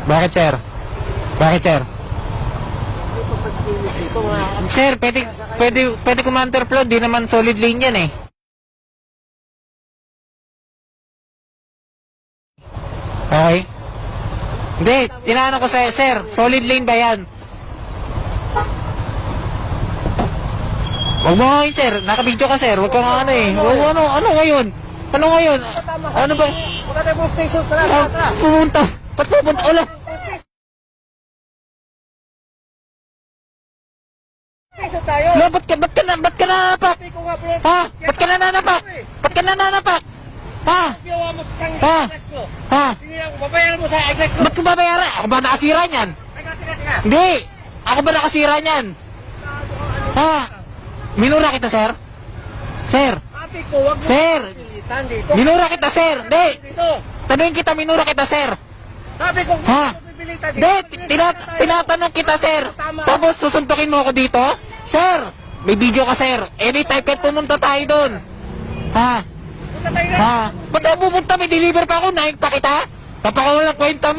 Bakit, sir? Bakit, sir? Sir, pwede counterflow. Di naman solid lane yan eh. Okay? Hindi, tinaano ko sa sir, solid lane ba yan? Huwag mo ngayon, sir. Nakabidyo ka, sir. Huwag ka nga ano eh. Ano ngayon? Ano ngayon? Ano ba? Punta tayo po station. Tara. Pumunta. Ba't pupunta? Wala. Station tayo. Wala, ba't ka nanapak? Ha? Ba't ka nananapak? Ba't ka nananapak? Ha? Ginawa mo sa Ha? Ha? babayaran mo sa eglex ko. Ba't ko babayaran? Ako ba nakasira niyan? Teka. Hindi. Ako ba nakasira niyan? Ha? Minura kita, sir? Sir? Sabi ko, wag mo Sir! pilitan dito. Minura kita, sir! Hindi! Dito. Tanungin kita, minura kita, sir! Sabi ko, Ha? pipilitan Hindi! Tinatanong kita, sir! Tapos susuntukin mo ako dito? Sir! May video ka, sir! Anytime kahit pumunta tayo doon! Ha? Punta tayo na. Ha? Ba't ako pupunta? May deliver pa ako, naik pa kita? Kapag ako lang kwenta mo!